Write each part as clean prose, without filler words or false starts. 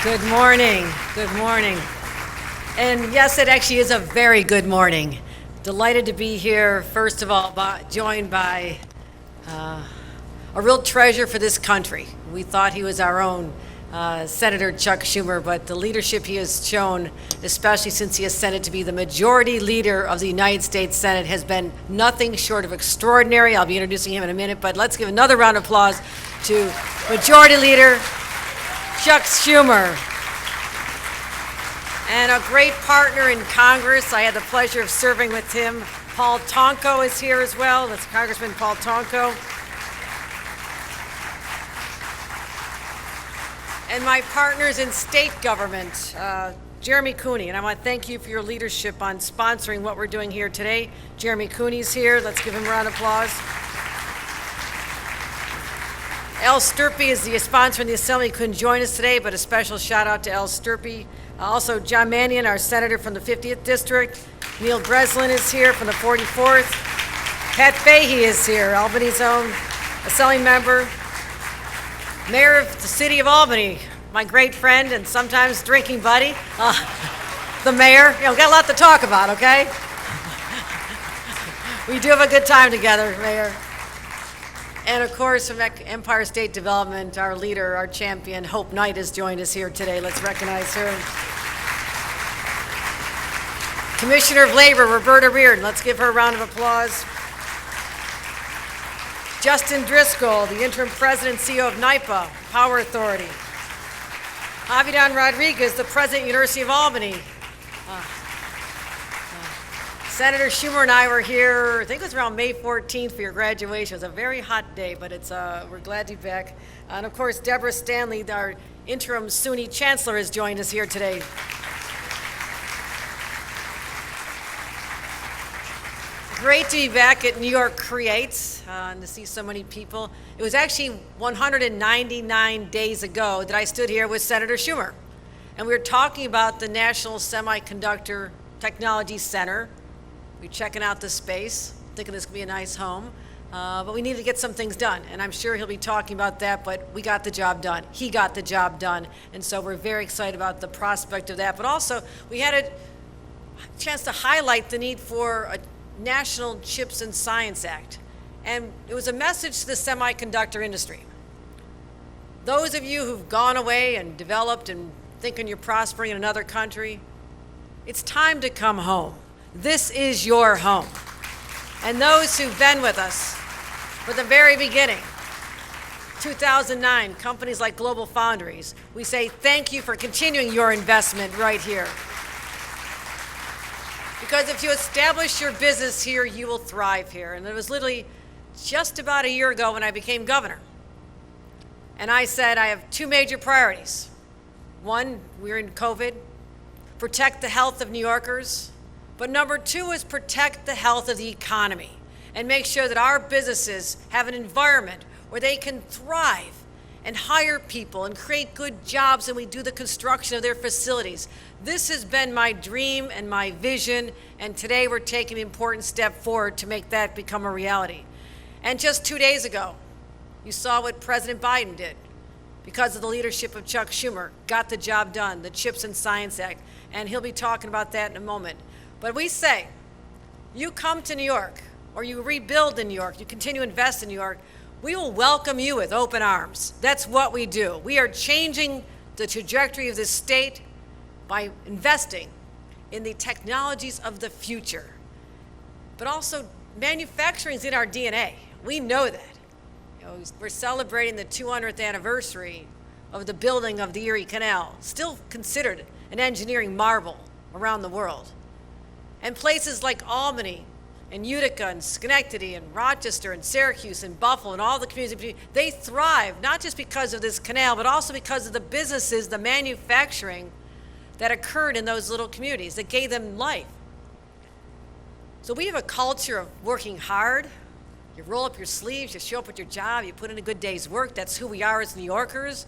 Good morning. Good morning. And yes, it actually is a very good morning. Delighted to be here, first of all, joined by a real treasure for this country. We thought he was our own Senator Chuck Schumer, but the leadership he has shown, especially since he ascended to be the majority leader of the United States Senate, has been nothing short of extraordinary. I'll be introducing him in a minute, but let's give another round of applause to Majority Leader Chuck Schumer. And a great partner in Congress. I had the pleasure of serving with him. Paul Tonko is here as well. That's Congressman Paul Tonko. And my partners in state government, Jeremy Cooney. And I want to thank you for your leadership on sponsoring what we're doing here today. Jeremy Cooney's here. Let's give him a round of applause. Al Sturpey is the sponsor in the Assembly. He couldn't join us today, but a special shout out to Al Sturpey. Also, John Mannion, our senator from the 50th District. Neil Breslin is here from the 44th. Pat Fahey is here, Albany's own Assembly member. Mayor of the city of Albany, my great friend and sometimes drinking buddy, the mayor. Got a lot to talk about, okay? We do have a good time together, Mayor. And of course, from Empire State Development, our leader, our champion, Hope Knight has joined us here today. Let's recognize her. Commissioner of Labor, Roberta Reardon. Let's give her a round of applause. Justin Driscoll, the interim president and CEO of NYPA, Power Authority. Javidan Rodriguez, the president of the University of Albany. Senator Schumer and I were here, I think it was around May 14th for your graduation. It was a very hot day, but we're glad to be back. And of course, Deborah Stanley, our interim SUNY chancellor, has joined us here today. Great to be back at New York Creates and to see so many people. It was actually 199 days ago that I stood here with Senator Schumer. And we were talking about the National Semiconductor Technology Center. We're checking out the space, thinking this could be a nice home. But we need to get some things done. And I'm sure he'll be talking about that, but we got the job done. He got the job done. And so we're very excited about the prospect of that. But also, we had a chance to highlight the need for a National Chips and Science Act. And it was a message to the semiconductor industry. Those of you who've gone away and developed and thinking you're prospering in another country, it's time to come home. This is your home. And those who've been with us from the very beginning, 2009, companies like Global Foundries, we say thank you for continuing your investment right here. Because if you establish your business here, you will thrive here. And it was literally just about a year ago when I became governor. And I said, I have two major priorities. One, we're in COVID, protect the health of New Yorkers. But number two is protect the health of the economy and make sure that our businesses have an environment where they can thrive and hire people and create good jobs, and we do the construction of their facilities. This has been my dream and my vision, and today we're taking an important step forward to make that become a reality. And just 2 days ago, you saw what President Biden did because of the leadership of Chuck Schumer, got the job done, the Chips and Science Act, and he'll be talking about that in a moment. But we say, you come to New York, or you rebuild in New York, you continue to invest in New York, we will welcome you with open arms. That's what we do. We are changing the trajectory of this state by investing in the technologies of the future. But also, manufacturing is in our DNA. We know that. We're celebrating the 200th anniversary of the building of the Erie Canal, still considered an engineering marvel around the world. And places like Albany and Utica and Schenectady and Rochester and Syracuse and Buffalo and all the communities, they thrive not just because of this canal, but also because of the businesses, the manufacturing that occurred in those little communities that gave them life. So we have a culture of working hard. You roll up your sleeves, you show up at your job, you put in a good day's work. That's who we are as New Yorkers.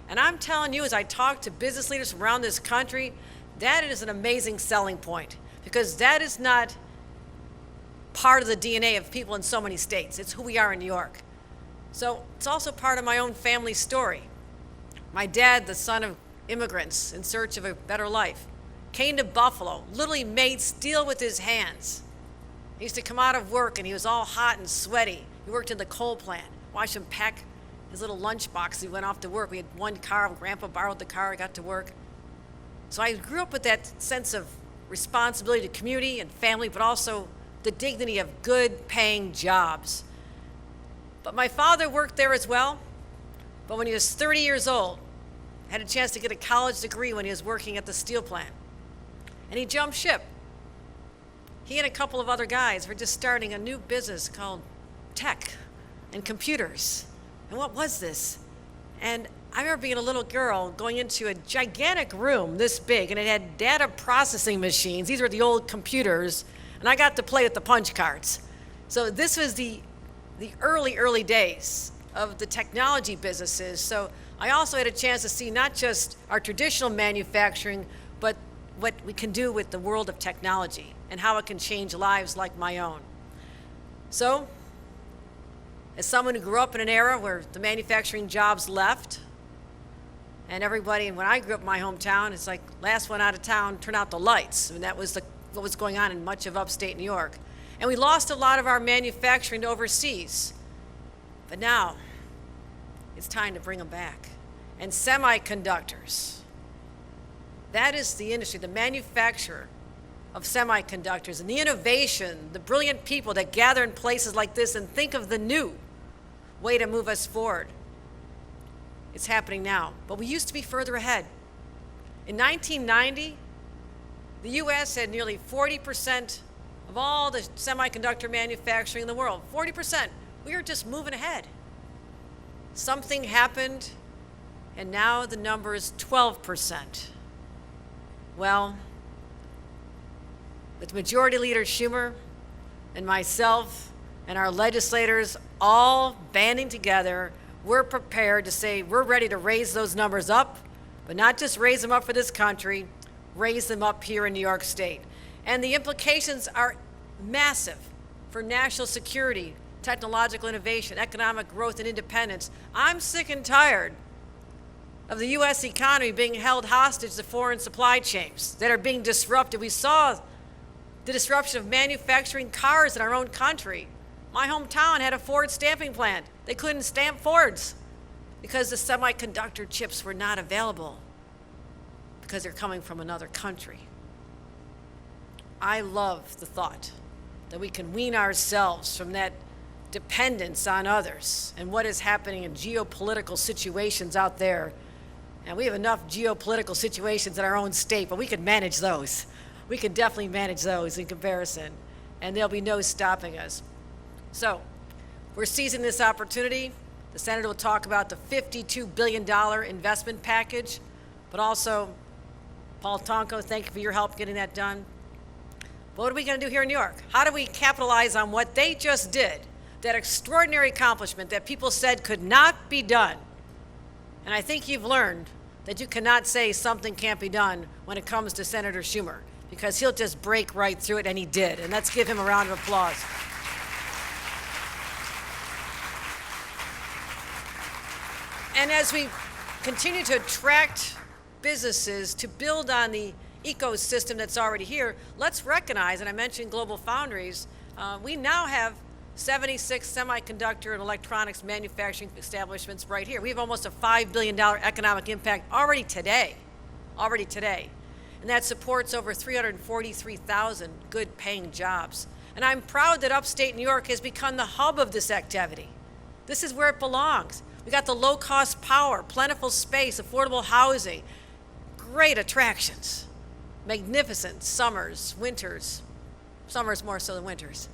And I'm telling you, as I talk to business leaders from around this country, that is an amazing selling point, because that is not part of the DNA of people in so many states. It's who we are in New York. So it's also part of my own family story. My dad, the son of immigrants in search of a better life, came to Buffalo, literally made steel with his hands. He used to come out of work and he was all hot and sweaty. He worked in the coal plant. Watched him pack his little lunchbox as he went off to work. We had one car. Grandpa borrowed the car. I got to work. So I grew up with that sense of responsibility to community and family, but also the dignity of good paying jobs. But my father worked there as well. But when he was 30 years old, had a chance to get a college degree when he was working at the steel plant. And he jumped ship. He and a couple of other guys were just starting a new business called tech and computers. And what was this? And I remember being a little girl going into a gigantic room this big, and it had data processing machines. These were the old computers, and I got to play with the punch cards. So this was the early days of the technology businesses. So I also had a chance to see not just our traditional manufacturing, but what we can do with the world of technology and how it can change lives like my own. So, as someone who grew up in an era where the manufacturing jobs left, and everybody, and when I grew up in my hometown, it's like last one out of town, turn out the lights. And that was what was going on in much of upstate New York. And we lost a lot of our manufacturing to overseas. But now, it's time to bring them back. And semiconductors, that is the industry, the manufacturer of semiconductors, and the innovation, the brilliant people that gather in places like this and think of the new way to move us forward. It's happening now, but we used to be further ahead. In 1990, the US had nearly 40% of all the semiconductor manufacturing in the world. 40%. We were just moving ahead. Something happened, and now the number is 12%. Well, with Majority Leader Schumer and myself and our legislators all banding together, we're prepared to say we're ready to raise those numbers up, but not just raise them up for this country, raise them up here in New York State. And the implications are massive for national security, technological innovation, economic growth, and independence. I'm sick and tired of the U.S. economy being held hostage to foreign supply chains that are being disrupted. We saw the disruption of manufacturing cars in our own country. My hometown had a Ford stamping plant. They couldn't stamp Fords because the semiconductor chips were not available because they're coming from another country. I love the thought that we can wean ourselves from that dependence on others and what is happening in geopolitical situations out there. And we have enough geopolitical situations in our own state, but we could manage those. We could definitely manage those in comparison, and there'll be no stopping us. So, we're seizing this opportunity. The Senator will talk about the $52 billion investment package, but also, Paul Tonko, thank you for your help getting that done. What are we going to do here in New York? How do we capitalize on what they just did, that extraordinary accomplishment that people said could not be done? And I think you've learned that you cannot say something can't be done when it comes to Senator Schumer, because he'll just break right through it, and he did. And let's give him a round of applause. And as we continue to attract businesses to build on the ecosystem that's already here, let's recognize, and I mentioned Global Foundries, we now have 76 semiconductor and electronics manufacturing establishments right here. We have almost a $5 billion economic impact already today. And that supports over 343,000 good paying jobs. And I'm proud that upstate New York has become the hub of this activity. This is where it belongs. We got the low cost power, plentiful space, affordable housing, great attractions, magnificent summers, winters, summers more so than winters.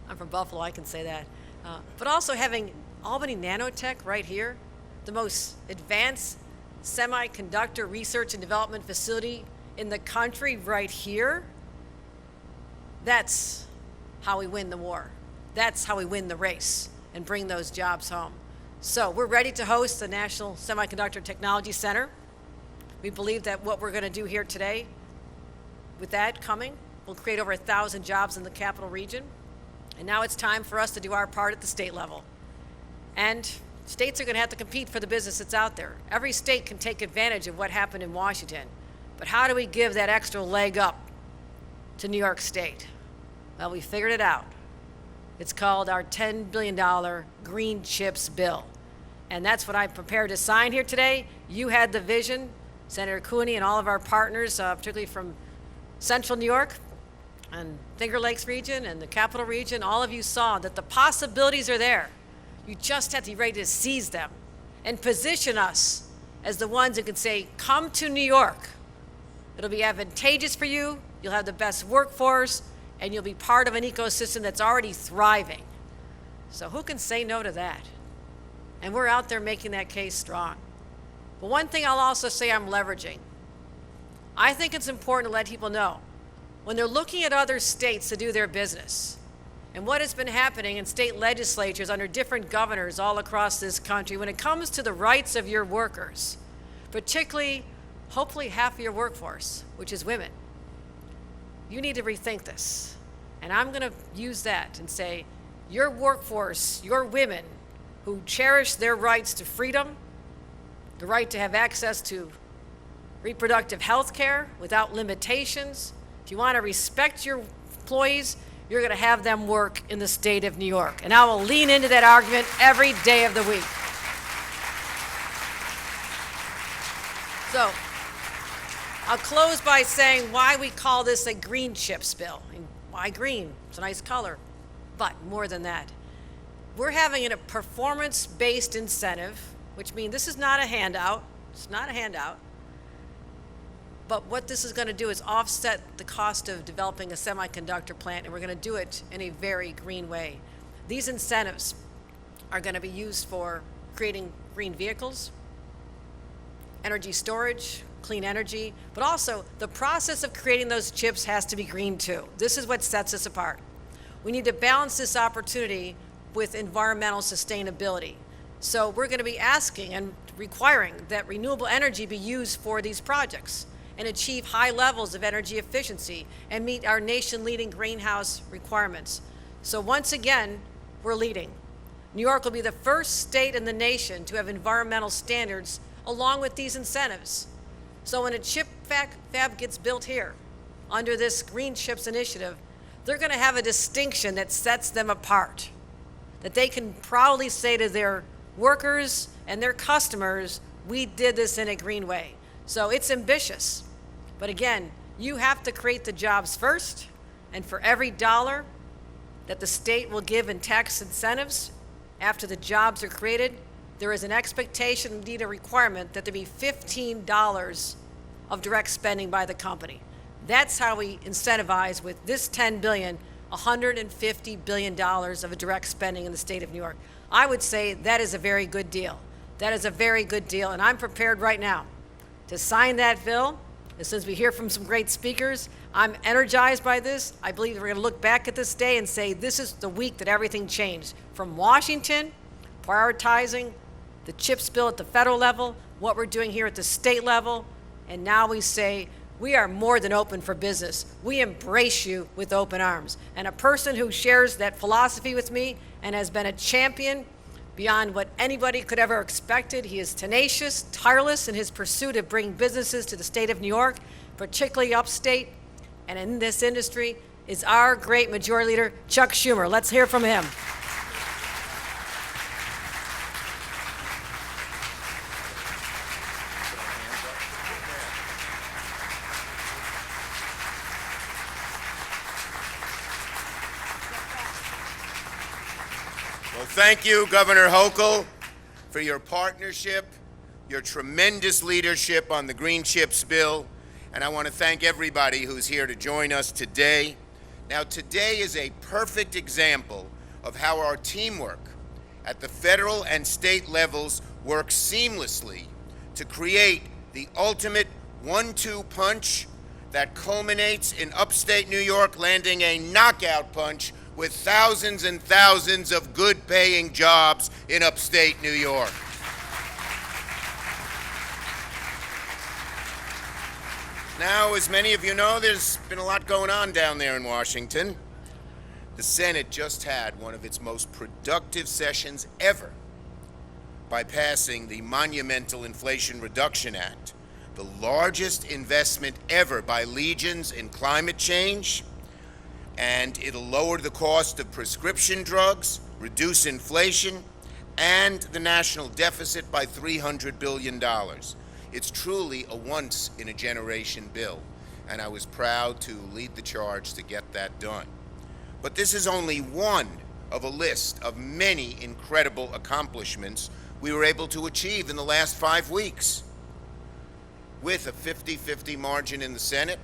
I'm from Buffalo, I can say that. But also having Albany Nanotech right here, the most advanced semiconductor research and development facility in the country right here. That's how we win the war. That's how we win the race and bring those jobs home. So we're ready to host the National Semiconductor Technology Center. We believe that what we're going to do here today, with that coming, will create over 1,000 jobs in the capital region. And now it's time for us to do our part at the state level. And States are going to have to compete for the business that's out there. Every state can take advantage of what happened in Washington. But how do we give that extra leg up to New York State? Well, we figured it out. It's called our $10 billion Green Chips Bill. And that's what I'm prepared to sign here today. You had the vision, Senator Cooney and all of our partners, particularly from Central New York and Finger Lakes region and the Capital region. All of you saw that the possibilities are there. You just have to be ready to seize them and position us as the ones who can say, come to New York. It'll be advantageous for you. You'll have the best workforce, and you'll be part of an ecosystem that's already thriving. So who can say no to that? And we're out there making that case strong. But one thing I'll also say I'm leveraging. I think it's important to let people know when they're looking at other states to do their business and what has been happening in state legislatures under different governors all across this country when it comes to the rights of your workers, particularly, hopefully, half of your workforce, which is women. You need to rethink this. And I'm going to use that and say, your workforce, your women who cherish their rights to freedom, the right to have access to reproductive health care without limitations, if you want to respect your employees, you're going to have them work in the state of New York. And I will lean into that argument every day of the week. So I'll close by saying why we call this a green chips bill. I mean, why green? It's a nice color. But more than that, we're having a performance-based incentive, which means this is not a handout. It's not a handout. But what this is going to do is offset the cost of developing a semiconductor plant, and we're going to do it in a very green way. These incentives are going to be used for creating green vehicles, energy storage, clean energy, but also the process of creating those chips has to be green too. This is what sets us apart. We need to balance this opportunity with environmental sustainability. So we're going to be asking and requiring that renewable energy be used for these projects and achieve high levels of energy efficiency and meet our nation-leading greenhouse requirements. So once again, we're leading. New York will be the first state in the nation to have environmental standards along with these incentives. So when a chip fab gets built here under this Green Chips initiative, they're going to have a distinction that sets them apart, that they can proudly say to their workers and their customers, we did this in a green way. So it's ambitious. But again, you have to create the jobs first, and for every dollar that the state will give in tax incentives after the jobs are created, there is an expectation, indeed a requirement, that there be $15 of direct spending by the company. That's how we incentivize with this $10 billion, $150 billion of direct spending in the state of New York. I would say that is a very good deal. That is a very good deal, and I'm prepared right now to sign that bill. As soon as we hear from some great speakers, I'm energized by this. I believe we're going to look back at this day and say this is the week that everything changed. From Washington, prioritizing the CHIPS bill at the federal level, what we're doing here at the state level, and now we say we are more than open for business. We embrace you with open arms. And a person who shares that philosophy with me and has been a champion beyond what anybody could ever expected. He is tenacious, tireless in his pursuit of bringing businesses to the state of New York, particularly upstate, and in this industry, is our great majority leader, Chuck Schumer. Let's hear from him. Thank you, Governor Hochul, for your partnership, your tremendous leadership on the Green Chips bill, and I want to thank everybody who's here to join us today. Now, today is a perfect example of how our teamwork at the federal and state levels works seamlessly to create the ultimate 1-2 punch that culminates in upstate New York landing a knockout punch with thousands and thousands of good-paying jobs in upstate New York. Now, as many of you know, there's been a lot going on down there in Washington. The Senate just had one of its most productive sessions ever by passing the monumental Inflation Reduction Act, the largest investment ever by legions in climate change, and it'll lower the cost of prescription drugs, reduce inflation, and the national deficit by $300 billion. It's truly a once-in-a-generation bill, and I was proud to lead the charge to get that done. But this is only one of a list of many incredible accomplishments we were able to achieve in the last 5 weeks. With a 50-50 margin in the Senate,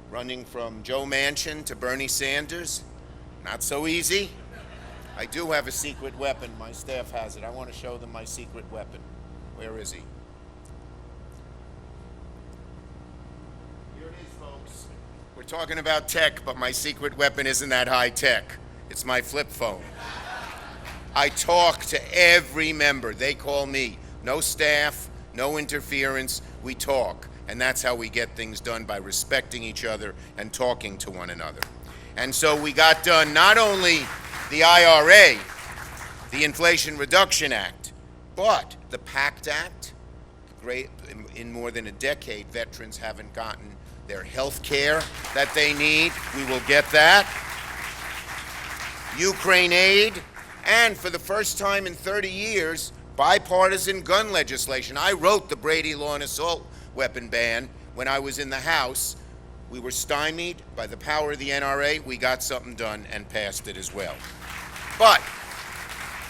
running from Joe Manchin to Bernie Sanders, not so easy. I do have a secret weapon. My staff has it. I want to show them my secret weapon. Where is he? Here it is, folks. We're talking about tech, but my secret weapon isn't that high tech. It's my flip phone. I talk to every member. They call me. No staff, no interference. We talk. And that's how we get things done, by respecting each other and talking to one another. And so we got done not only the IRA, the Inflation Reduction Act, but the PACT Act. Great, in more than a decade, veterans haven't gotten their health care that they need. We will get that. Ukraine aid, and for the first time in 30 years, bipartisan gun legislation. I wrote the Brady Law and assault weapon ban when I was in the House. We were stymied by the power of the NRA. We got something done and passed it as well. But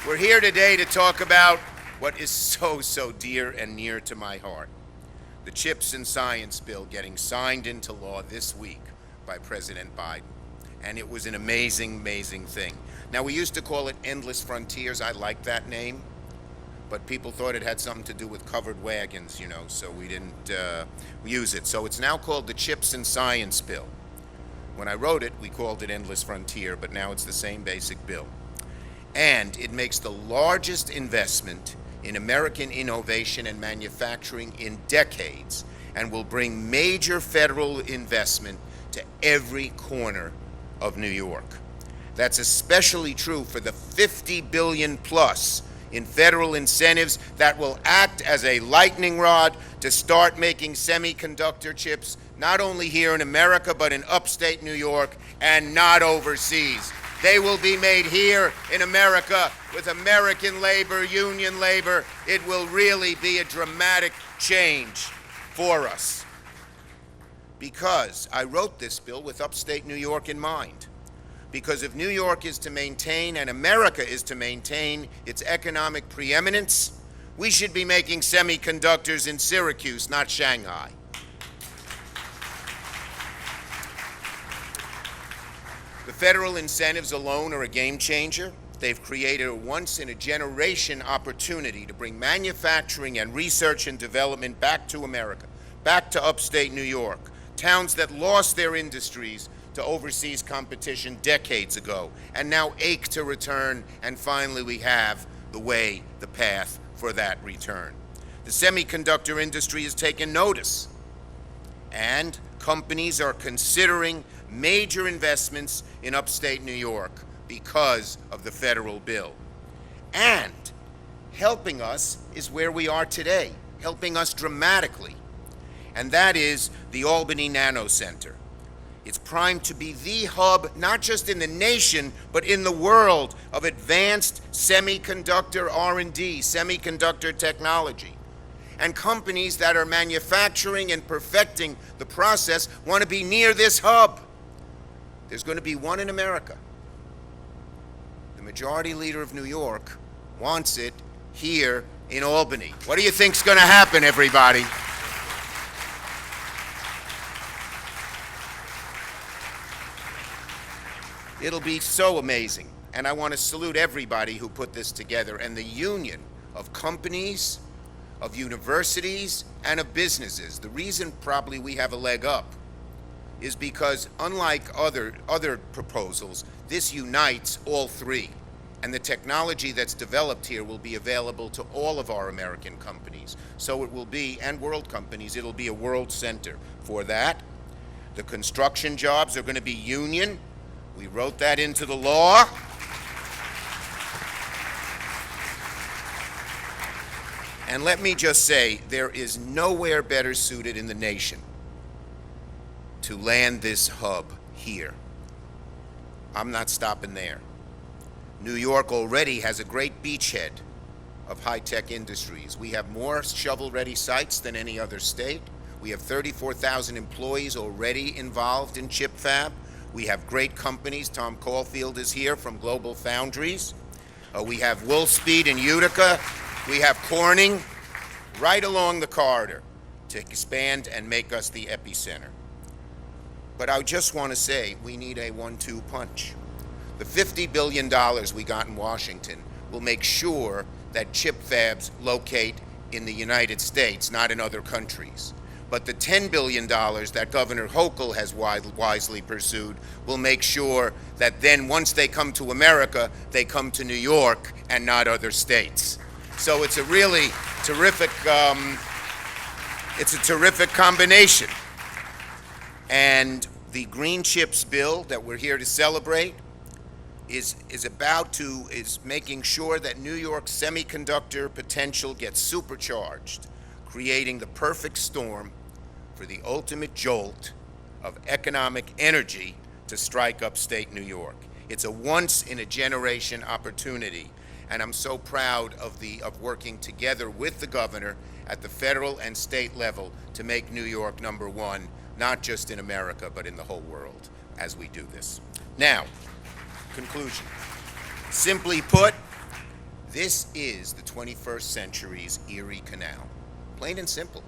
we're here today to talk about what is so dear and near to my heart. The CHIPS and Science Bill getting signed into law this week by President Biden. And it was an amazing thing. Now, we used to call it Endless Frontiers. I like that name. But people thought it had something to do with covered wagons, you know, so we didn't use it. So it's now called the CHIPS and Science Bill. When I wrote it, we called it Endless Frontier, but now it's the same basic bill. And it makes the largest investment in American innovation and manufacturing in decades, and will bring major federal investment to every corner of New York. That's especially true for the $50 billion plus in federal incentives that will act as a lightning rod to start making semiconductor chips, not only here in America, but in upstate New York and not overseas. They will be made here in America with American labor, union labor. It will really be a dramatic change for us. Because I wrote this bill with upstate New York in mind. Because if New York is to maintain and America is to maintain its economic preeminence, we should be making semiconductors in Syracuse, not Shanghai. The federal incentives alone are a game changer. They've created a once-in-a-generation opportunity to bring manufacturing and research and development back to America, back to upstate New York, towns that lost their industries to overseas competition decades ago and now ache to return, and finally we have the path for that return. The semiconductor industry has taken notice, and companies are considering major investments in upstate New York because of the federal bill. And helping us is where we are today, helping us dramatically, and that is the Albany Nano Center. It's primed to be the hub, not just in the nation, but in the world, of advanced semiconductor R&D, semiconductor technology. And companies that are manufacturing and perfecting the process want to be near this hub. There's going to be one in America. The majority leader of New York wants it here in Albany. What do you think's going to happen, everybody? It'll be so amazing, and I want to salute everybody who put this together, and the union of companies, of universities, and of businesses. The reason probably we have a leg up is because, unlike other proposals, this unites all three, and the technology that's developed here will be available to all of our American companies. So it will be, and world companies, it'll be a world center for that. The construction jobs are going to be union. We wrote that into the law. And let me just say, there is nowhere better suited in the nation to land this hub here. I'm not stopping there. New York already has a great beachhead of high-tech industries. We have more shovel-ready sites than any other state. We have 34,000 employees already involved in chip fab. We have great companies. Tom Caulfield is here from Global Foundries. We have Wolfspeed in Utica. We have Corning right along the corridor to expand and make us the epicenter. But I just want to say we need a 1-2 punch. The $50 billion we got in Washington will make sure that chip fabs locate in the United States, not in other countries. But the $10 billion that Governor Hochul has wisely pursued will make sure that then once they come to America, they come to New York and not other states. So it's a really terrific, it's a terrific combination. And the Green Chips bill that we're here to celebrate is making sure that New York's semiconductor potential gets supercharged, creating the perfect storm for the ultimate jolt of economic energy to strike upstate New York. It's a once-in-a-generation opportunity, and I'm so proud of working together with the governor at the federal and state level to make New York #1, not just in America, but in the whole world as we do this. Now, conclusion. Simply put, this is the 21st century's Erie Canal. Plain and simple.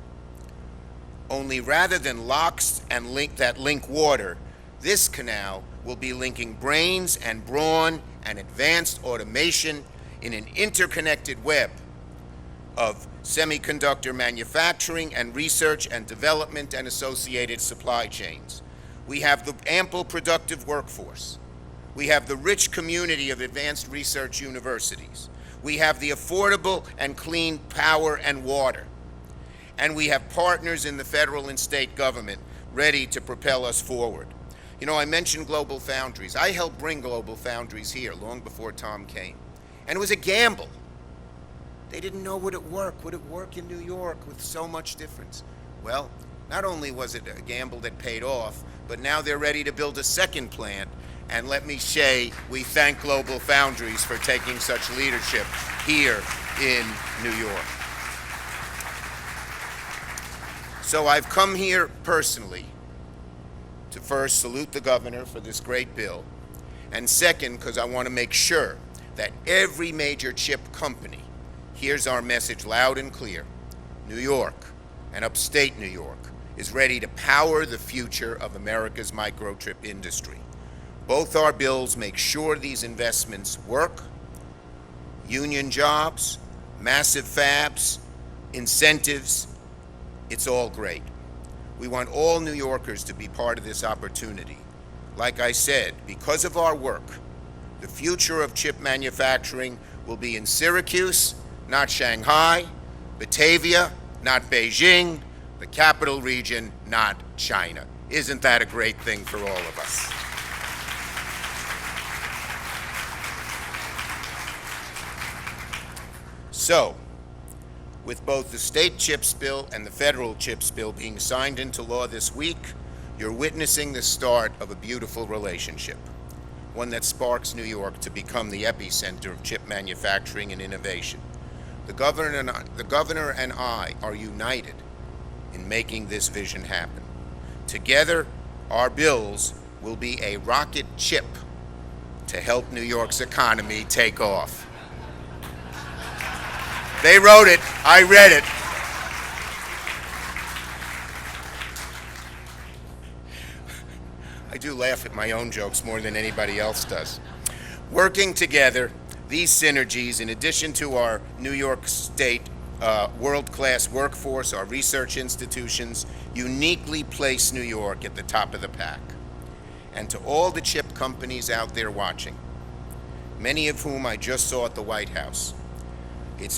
Only rather than locks and link water, this canal will be linking brains and brawn and advanced automation in an interconnected web of semiconductor manufacturing and research and development and associated supply chains. We have the ample productive workforce. We have the rich community of advanced research universities. We have the affordable and clean power and water. And we have partners in the federal and state government ready to propel us forward. You know, I mentioned Global Foundries. I helped bring Global Foundries here long before Tom came. And it was a gamble. They didn't know would it work in New York with so much difference. Well, not only was it a gamble that paid off, but now they're ready to build a second plant. And let me say, we thank Global Foundries for taking such leadership here in New York. So I've come here personally to first salute the governor for this great bill, and second, because I want to make sure that every major chip company hears our message loud and clear. New York and upstate New York is ready to power the future of America's microchip industry. Both our bills make sure these investments work. Union jobs, massive fabs, incentives, it's all great. We want all New Yorkers to be part of this opportunity. Like I said, because of our work, the future of chip manufacturing will be in Syracuse, not Shanghai, Batavia, not Beijing, the capital region, not China. Isn't that a great thing for all of us? So, with both the state CHIPS bill and the federal CHIPS bill being signed into law this week, you're witnessing the start of a beautiful relationship, one that sparks New York to become the epicenter of chip manufacturing and innovation. The governor and I are united in making this vision happen. Together, our bills will be a rocket ship to help New York's economy take off. They wrote it, I read it. I do laugh at my own jokes more than anybody else does. Working together, these synergies, in addition to our New York State world-class workforce, our research institutions, uniquely place New York at the top of the pack. And to all the chip companies out there watching, many of whom I just saw at the White House,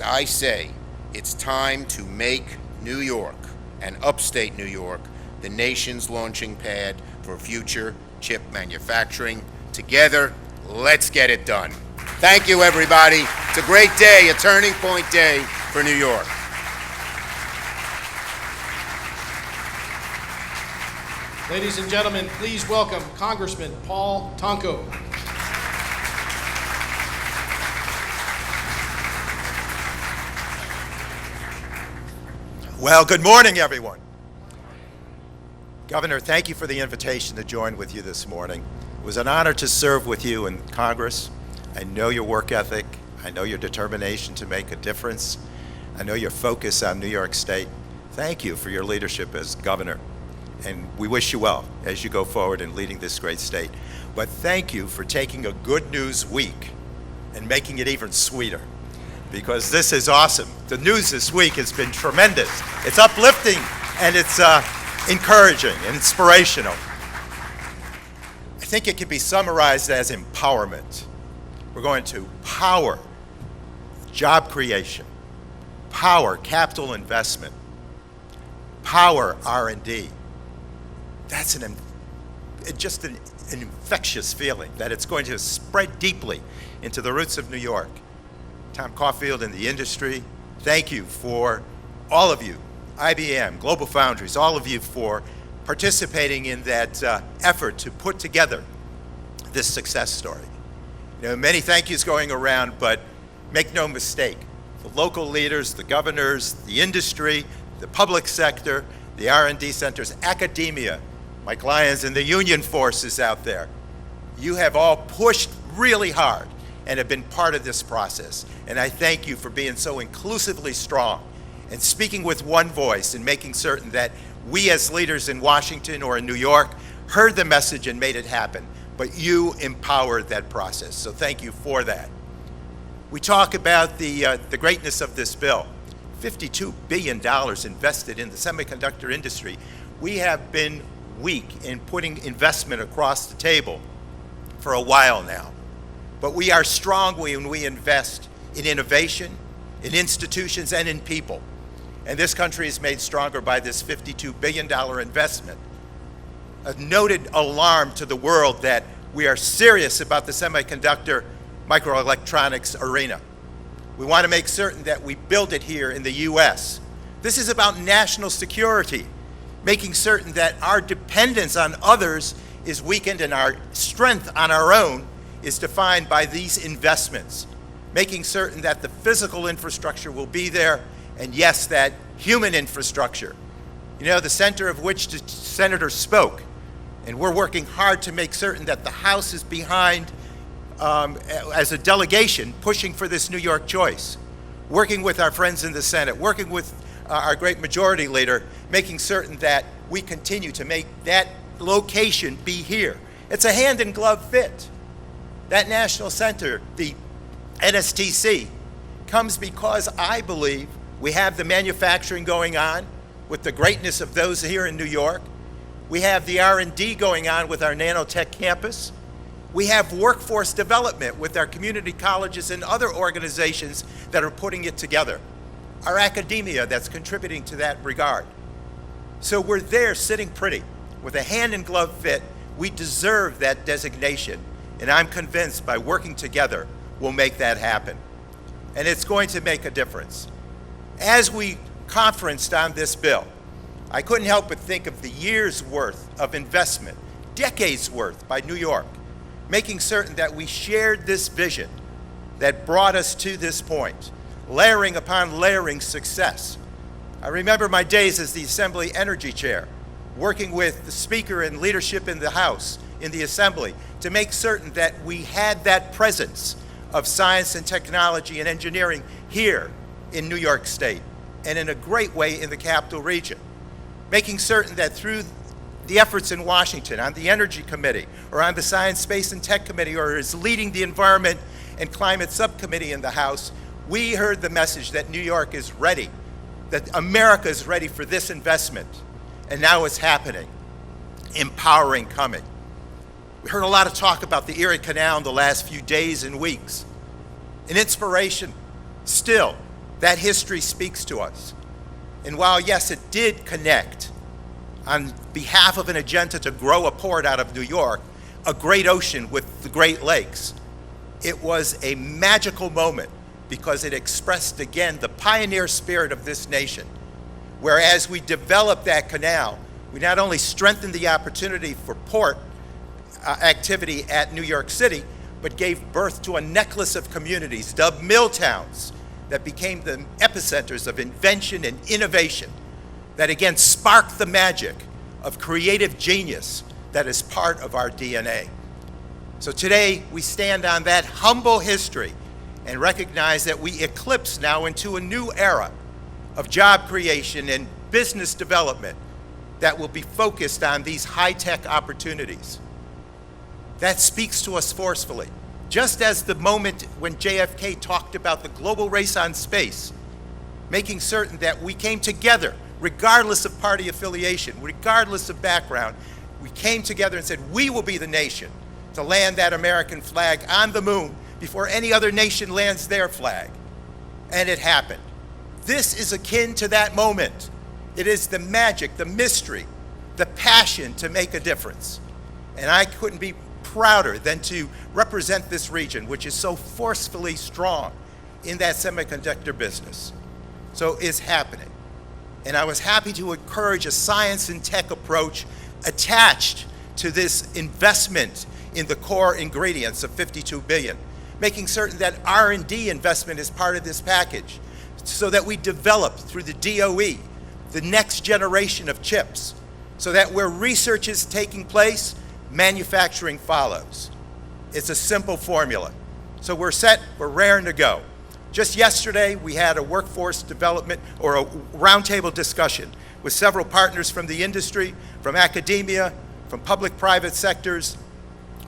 I say, it's time to make New York and upstate New York the nation's launching pad for future chip manufacturing. Together, let's get it done. Thank you, everybody. It's a great day, a turning point day for New York. Ladies and gentlemen, please welcome Congressman Paul Tonko. Well, good morning, everyone. Governor, thank you for the invitation to join with you this morning. It was an honor to serve with you in Congress. I know your work ethic. I know your determination to make a difference. I know your focus on New York State. Thank you for your leadership as governor. And we wish you well as you go forward in leading this great state. But thank you for taking a good news week and making it even sweeter, because this is awesome. The news this week has been tremendous. It's uplifting and it's encouraging and inspirational. I think it can be summarized as empowerment. We're going to power job creation, power capital investment, power R&D. That's just an infectious feeling that it's going to spread deeply into the roots of New York. Tom Caulfield and the industry, thank you for all of you, IBM, Global Foundries, all of you for participating in that effort to put together this success story. You know, many thank yous going around, but make no mistake, the local leaders, the governors, the industry, the public sector, the R&D centers, academia, Mike Lyons and the union forces out there, you have all pushed really hard and have been part of this process. And I thank you for being so inclusively strong and speaking with one voice and making certain that we as leaders in Washington or in New York heard the message and made it happen. But you empowered that process, so thank you for that. We talk about the greatness of this bill. $52 billion invested in the semiconductor industry. We have been weak in putting investment across the table for a while now. But we are strong when we invest in innovation, in institutions, and in people. And this country is made stronger by this $52 billion investment. A noted alarm to the world that we are serious about the semiconductor microelectronics arena. We want to make certain that we build it here in the U.S. This is about national security, making certain that our dependence on others is weakened and our strength on our own is defined by these investments, making certain that the physical infrastructure will be there, and yes, that human infrastructure, you know, the center of which the senator spoke. And we're working hard to make certain that the House is behind, as a delegation, pushing for this New York choice, working with our friends in the Senate, working with our great majority leader, making certain that we continue to make that location be here. It's a hand-in-glove fit. That national center, the NSTC, comes because I believe we have the manufacturing going on with the greatness of those here in New York. We have the R&D going on with our nanotech campus. We have workforce development with our community colleges and other organizations that are putting it together. Our academia that's contributing to that regard. So we're there sitting pretty with a hand-in-glove fit. We deserve that designation, and I'm convinced by working together we'll make that happen. And it's going to make a difference. As we conferenced on this bill, I couldn't help but think of the years' worth of investment, decades' worth by New York, making certain that we shared this vision that brought us to this point, layering upon layering success. I remember my days as the Assembly Energy Chair, working with the Speaker and leadership in the House, in the Assembly, to make certain that we had that presence of science and technology and engineering here in New York State, and in a great way in the Capital Region. Making certain that through the efforts in Washington on the Energy Committee or on the Science, Space, and Tech Committee, or is leading the Environment and Climate Subcommittee in the House, we heard the message that New York is ready, that America is ready for this investment. And now it's happening, empowering coming. We heard a lot of talk about the Erie Canal in the last few days and weeks. An inspiration, still, that history speaks to us. And while, yes, it did connect on behalf of an agenda to grow a port out of New York, a great ocean with the Great Lakes, it was a magical moment because it expressed again the pioneer spirit of this nation, where as we developed that canal, We not only strengthened the opportunity for port activity at New York City, but gave birth to a necklace of communities, dubbed mill towns, that became the epicenters of invention and innovation, that again sparked the magic of creative genius that is part of our DNA. So today, we stand on that humble history and recognize that we eclipse now into a new era of job creation and business development that will be focused on these high-tech opportunities. That speaks to us forcefully. Just as the moment when JFK talked about the global race on space, making certain that we came together, regardless of party affiliation, regardless of background, we came together and said, we will be the nation to land that American flag on the moon before any other nation lands their flag. And it happened. This is akin to that moment. It is the magic, the mystery, the passion to make a difference. And I couldn't be prouder than to represent this region, which is so forcefully strong in that semiconductor business. So it's happening. And I was happy to encourage a science and tech approach attached to this investment in the core ingredients of $52 billion, making certain that R&D investment is part of this package so that we develop through the DOE the next generation of chips, so that where research is taking place, manufacturing follows. It's a simple formula. So we're set, we're raring to go. Just yesterday, we had a workforce development or a roundtable discussion with several partners from the industry, from academia, from public-private sectors,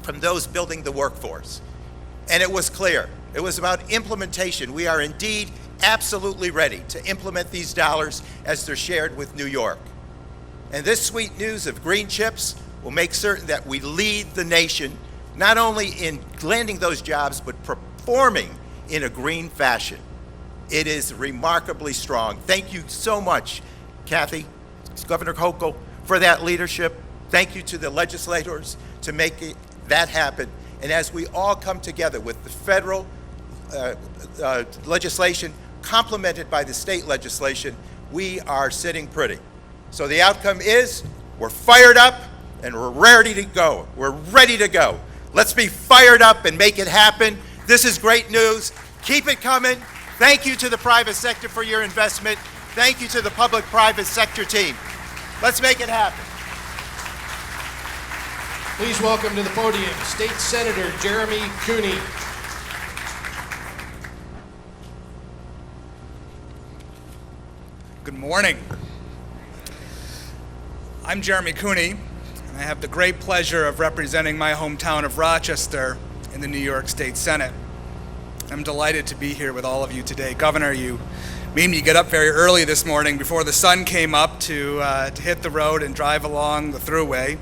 from those building the workforce. And it was clear. It was about implementation. We are indeed absolutely ready to implement these dollars as they're shared with New York. And this sweet news of green chips will make certain that we lead the nation, not only in landing those jobs, but performing in a green fashion. It is remarkably strong. Thank you so much, Kathy, Governor Hochul, for that leadership. Thank you to the legislators to make that happen. And as we all come together with the federal legislation complemented by the state legislation, we are sitting pretty. So the outcome is we're fired up and we're ready to go. We're ready to go. Let's be fired up and make it happen. This is great news. Keep it coming. Thank you to the private sector for your investment. Thank you to the public-private sector team. Let's make it happen. Please welcome to the podium State Senator Jeremy Cooney. Good morning. I'm Jeremy Cooney, and I have the great pleasure of representing my hometown of Rochester in the New York State Senate. I'm delighted to be here with all of you today. Governor, you made me get up very early this morning before the sun came up to hit the road and drive along the thruway.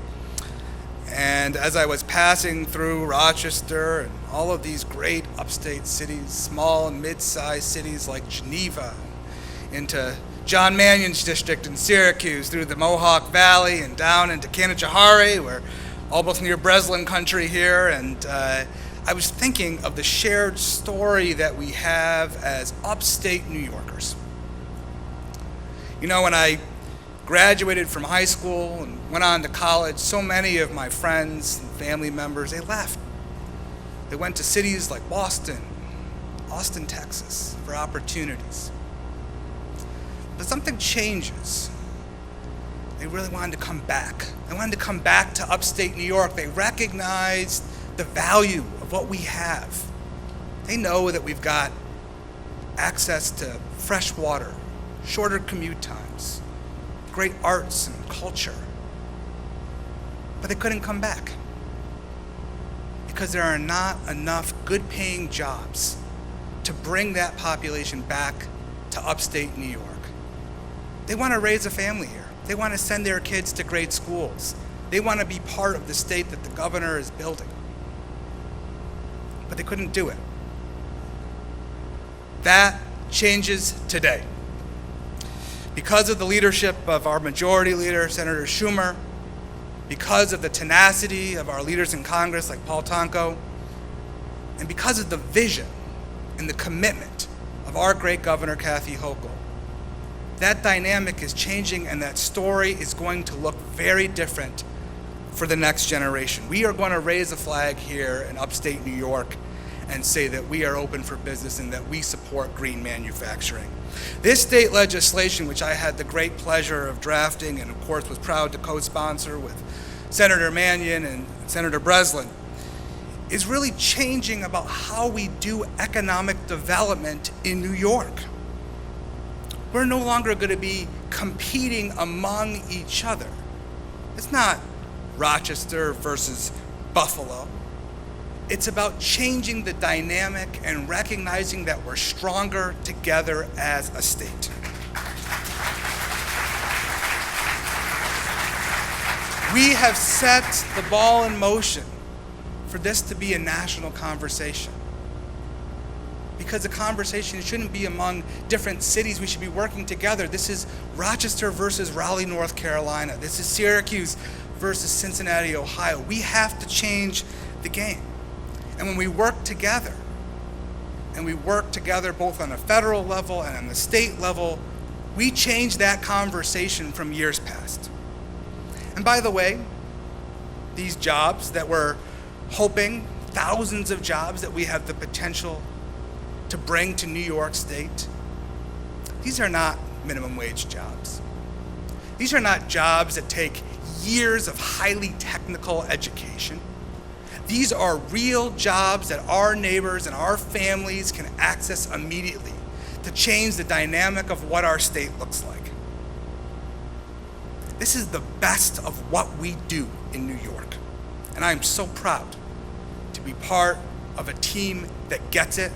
And as I was passing through Rochester and all of these great upstate cities, small and mid-sized cities like Geneva, into John Mannion's district in Syracuse, through the Mohawk Valley and down into Canajoharie, we're almost near Breslin country here, and I was thinking of the shared story that we have as upstate New Yorkers. You know, when I graduated from high school and went on to college, so many of my friends and family members, they left. They went to cities like Boston, Austin, Texas, for opportunities. But something changes. They really wanted to come back. They wanted to come back to upstate New York. They recognized the value of what we have. They know that we've got access to fresh water, shorter commute times, great arts and culture. But they couldn't come back because there are not enough good-paying jobs to bring that population back to upstate New York. They want to raise a family here. They want to send their kids to great schools. They want to be part of the state that the governor is building. But they couldn't do it. That changes today. Because of the leadership of our majority leader, Senator Schumer, because of the tenacity of our leaders in Congress like Paul Tonko, and because of the vision and the commitment of our great governor, Kathy Hochul, That dynamic is changing, and that story is going to look very different for the next generation. We are going to raise a flag here in upstate New York and say that we are open for business and that we support green manufacturing. This state legislation, which I had the great pleasure of drafting and of course was proud to co-sponsor with Senator Mannion and Senator Breslin, is really changing about how we do economic development in New York. We're no longer going to be competing among each other. It's not Rochester versus Buffalo. It's about changing the dynamic and recognizing that we're stronger together as a state. We have set the ball in motion for this to be a national conversation. Because the conversation shouldn't be among different cities. We should be working together. This is Rochester versus Raleigh, North Carolina. This is Syracuse versus Cincinnati, Ohio. We have to change the game. And when we work together, and we work together both on a federal level and on the state level, we change that conversation from years past. And by the way, these jobs that we're hoping, thousands of jobs that we have the potential to bring to New York State, these are not minimum wage jobs. These are not jobs that take years of highly technical education. These are real jobs that our neighbors and our families can access immediately to change the dynamic of what our state looks like. This is the best of what we do in New York. And I am so proud to be part of a team that gets it.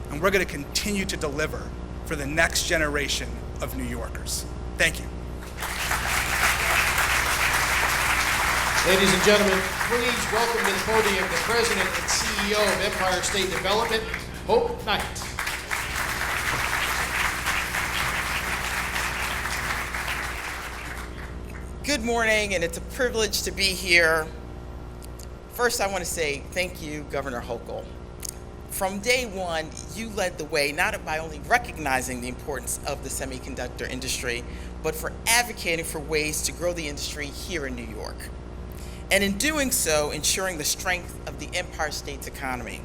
And we're going to continue to deliver for the next generation of New Yorkers. Thank you. Ladies and gentlemen, please welcome to the podium the President and CEO of Empire State Development, Hope Knight. Good morning, and it's a privilege to be here. First, I want to say thank you, Governor Hochul. From day one, you led the way, not by only recognizing the importance of the semiconductor industry, but for advocating for ways to grow the industry here in New York. And in doing so, ensuring the strength of the Empire State's economy.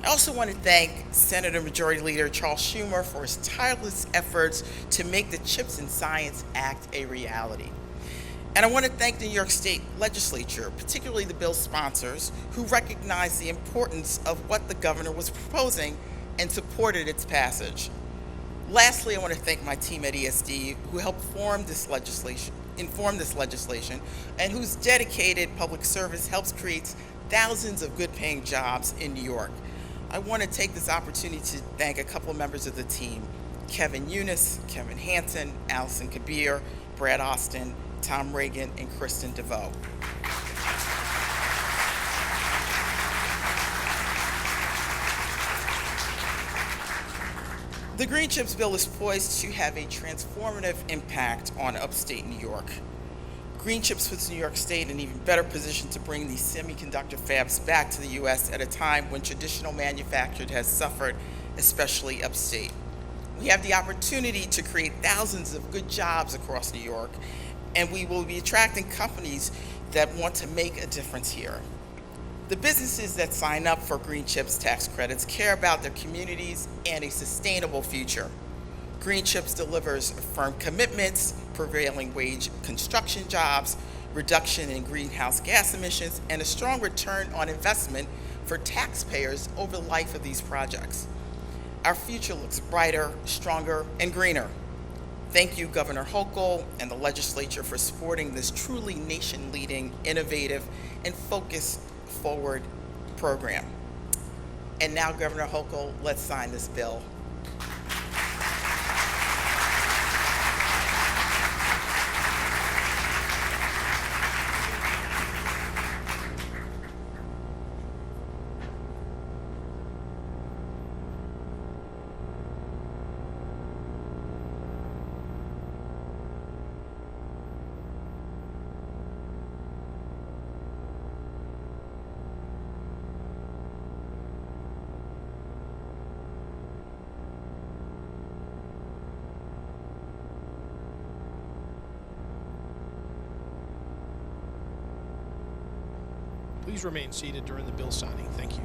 I also want to thank Senator Majority Leader Charles Schumer for his tireless efforts to make the CHIPS and Science Act a reality. And I want to thank the New York State Legislature, particularly the bill's sponsors, who recognized the importance of what the governor was proposing and supported its passage. Lastly, I want to thank my team at ESD, who helped inform this legislation, and whose dedicated public service helps create thousands of good-paying jobs in New York. I want to take this opportunity to thank a couple of members of the team: Kevin Eunice, Kevin Hansen, Allison Kabir, Brad Austin, Tom Reagan, and Kristen DeVoe. The Green Chips Bill is poised to have a transformative impact on upstate New York. Green Chips puts New York State in an even better position to bring these semiconductor fabs back to the U.S. at a time when traditional manufacturing has suffered, especially upstate. We have the opportunity to create thousands of good jobs across New York, and we will be attracting companies that want to make a difference here. The businesses that sign up for Green Chips tax credits care about their communities and a sustainable future. Green Chips delivers firm commitments, prevailing wage construction jobs, reduction in greenhouse gas emissions, and a strong return on investment for taxpayers over the life of these projects. Our future looks brighter, stronger, and greener. Thank you, Governor Hochul and the legislature, for supporting this truly nation-leading, innovative, and focused forward program. And now, Governor Hochul, let's sign this bill. Please remain seated during the bill signing. Thank you.